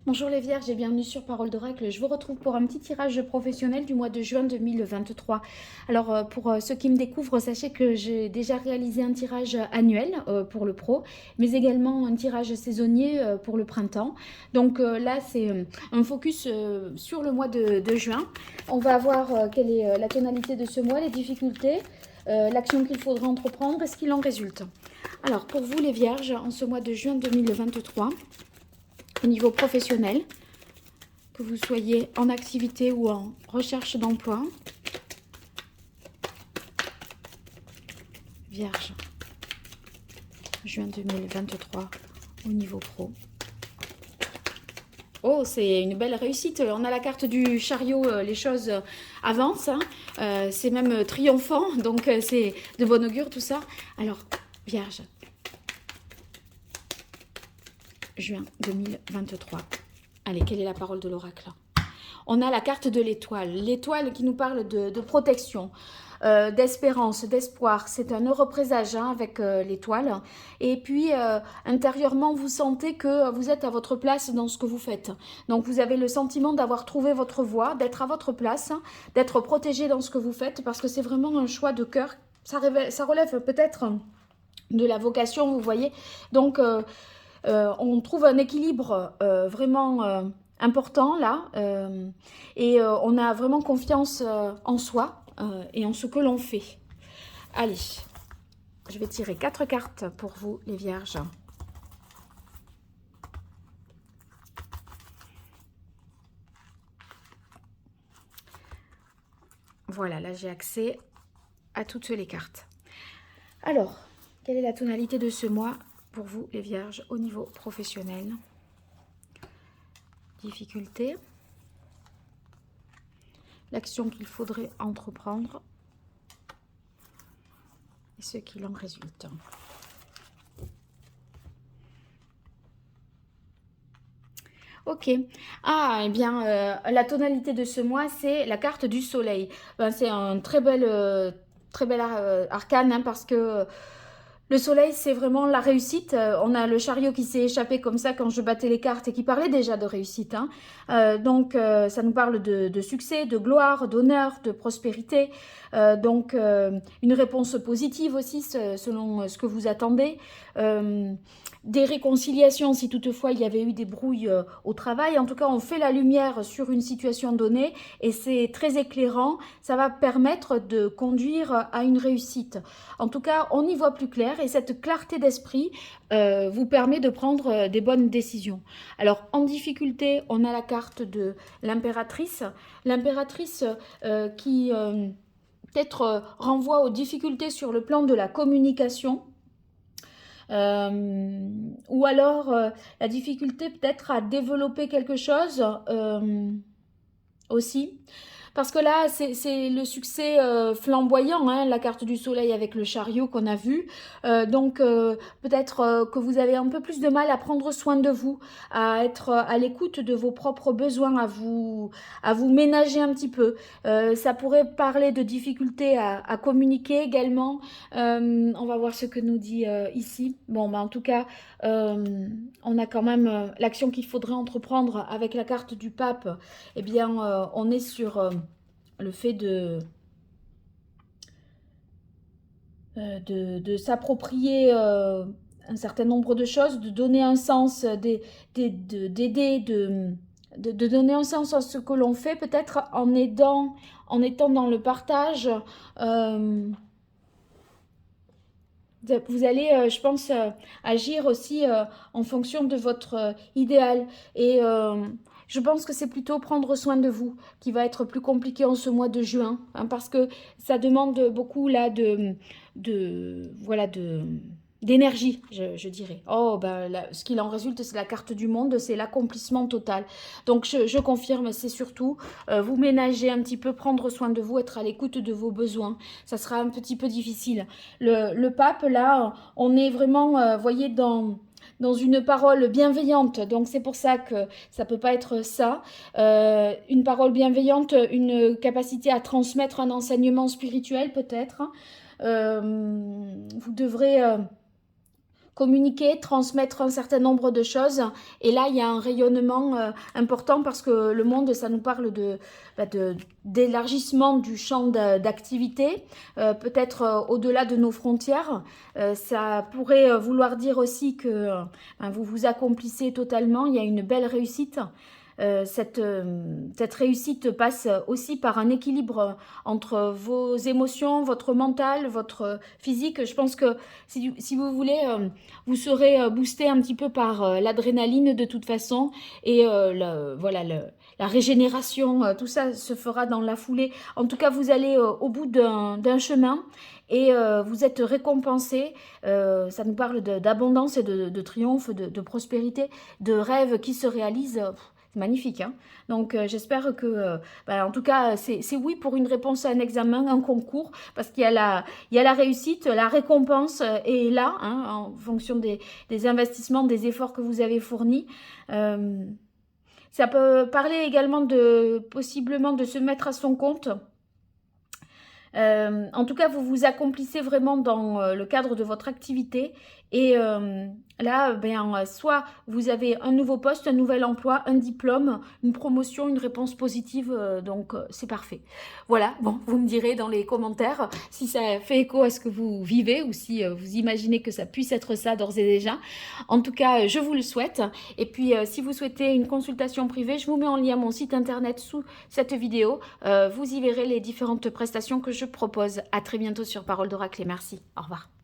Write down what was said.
Bonjour les Vierges et bienvenue sur Parole d'Oracle. Je vous retrouve pour un petit tirage professionnel du mois de juin 2023. Alors pour ceux qui me découvrent, sachez que j'ai déjà réalisé un tirage annuel pour le pro, mais également un tirage saisonnier pour le printemps. Donc là c'est un focus sur le mois de juin. On va voir quelle est la tonalité de ce mois, les difficultés, l'action qu'il faudra entreprendre et ce qu'il en résulte. Alors pour vous les Vierges, en ce mois de juin 2023, au niveau professionnel, que vous soyez en activité ou en recherche d'emploi. Vierge, juin 2023, au niveau pro. Oh, c'est une belle réussite. On a la carte du chariot, les choses avancent. Hein. C'est même triomphant, donc c'est de bon augure tout ça. Alors, Vierge, juin 2023. Allez, quelle est la parole de l'oracle? On a la carte de l'étoile. L'étoile qui nous parle de protection, d'espérance, d'espoir. C'est un heureux présage hein, avec l'étoile. Et puis, intérieurement, vous sentez que vous êtes à votre place dans ce que vous faites. Donc, vous avez le sentiment d'avoir trouvé votre voie, d'être à votre place, hein, d'être protégé dans ce que vous faites, parce que c'est vraiment un choix de cœur. Ça relève peut-être de la vocation, vous voyez. Donc, on trouve un équilibre vraiment important là et on a vraiment confiance en soi et en ce que l'on fait. Allez, je vais tirer 4 cartes pour vous les Vierges. Voilà, là j'ai accès à toutes les cartes. Alors, quelle est la tonalité de ce mois pour vous les Vierges au niveau professionnel? Difficulté, l'action qu'il faudrait entreprendre et ce qu'il en résulte. Ok. Ah, eh bien, la tonalité de ce mois, c'est la carte du soleil. Ben, c'est un très bel arcane hein, parce que le soleil, c'est vraiment la réussite. On a le chariot qui s'est échappé comme ça quand je battais les cartes et qui parlait déjà de réussite. Hein. Donc, ça nous parle de succès, de gloire, d'honneur, de prospérité. Une réponse positive aussi selon ce que vous attendez. Des réconciliations si toutefois il y avait eu des brouilles au travail. En tout cas, on fait la lumière sur une situation donnée et c'est très éclairant. Ça va permettre de conduire à une réussite. En tout cas, on y voit plus clair et cette clarté d'esprit vous permet de prendre des bonnes décisions. Alors, en difficulté, on a la carte de l'impératrice. L'impératrice qui peut-être renvoie aux difficultés sur le plan de la communication. Ou alors la difficulté peut-être à développer quelque chose aussi. Parce que là, c'est le succès flamboyant, hein, la carte du soleil avec le chariot qu'on a vu. Peut-être que vous avez un peu plus de mal à prendre soin de vous, à être à l'écoute de vos propres besoins, à vous ménager un petit peu. Ça pourrait parler de difficultés à communiquer également. On va voir ce que nous dit ici. Bon, bah, en tout cas, on a quand même l'action qu'il faudrait entreprendre avec la carte du pape. Eh bien, on est sur le fait de s'approprier un certain nombre de choses, de donner un sens, d'aider, de donner un sens à ce que l'on fait, peut-être en aidant, en étant dans le partage. Vous allez, je pense, agir aussi en fonction de votre idéal. Et je pense que c'est plutôt prendre soin de vous qui va être plus compliqué en ce mois de juin. Hein, parce que ça demande beaucoup là d'énergie, je dirais. Oh, ben, là, ce qu'il en résulte, c'est la carte du monde, c'est l'accomplissement total. Donc, je confirme, c'est surtout vous ménager un petit peu, prendre soin de vous, être à l'écoute de vos besoins. Ça sera un petit peu difficile. Le pape, là, on est vraiment, voyez, dans une parole bienveillante. Donc, c'est pour ça que ça peut pas être ça. Une parole bienveillante, une capacité à transmettre un enseignement spirituel, peut-être. Vous devrez communiquer, transmettre un certain nombre de choses. Et là, il y a un rayonnement important parce que le monde, ça nous parle d'élargissement du champ d'activité, peut-être au-delà de nos frontières. Ça pourrait vouloir dire aussi que vous vous accomplissez totalement. Il y a une belle réussite. Cette réussite passe aussi par un équilibre entre vos émotions, votre mental, votre physique. Je pense que si vous voulez, vous serez boosté un petit peu par l'adrénaline de toute façon et voilà, la régénération, tout ça se fera dans la foulée. En tout cas, vous allez au bout d'un chemin et vous êtes récompensé. Ça nous parle d'abondance et de triomphe, de prospérité, de rêves qui se réalisent. C'est magnifique, hein. Donc j'espère que, en tout cas, c'est oui pour une réponse à un examen, un concours, parce qu'il y a la réussite, la récompense est là, hein, en fonction des investissements, des efforts que vous avez fournis. Ça peut parler également possiblement de se mettre à son compte. En tout cas, vous vous accomplissez vraiment dans le cadre de votre activité et là, soit vous avez un nouveau poste, un nouvel emploi, un diplôme, une promotion, une réponse positive, donc c'est parfait. Voilà, bon, vous me direz dans les commentaires si ça fait écho à ce que vous vivez ou si vous imaginez que ça puisse être ça d'ores et déjà. En tout cas, je vous le souhaite. Et puis, si vous souhaitez une consultation privée, je vous mets en lien mon site internet sous cette vidéo. Vous y verrez les différentes prestations que je propose. À très bientôt sur Parole d'Oracle et merci. Au revoir.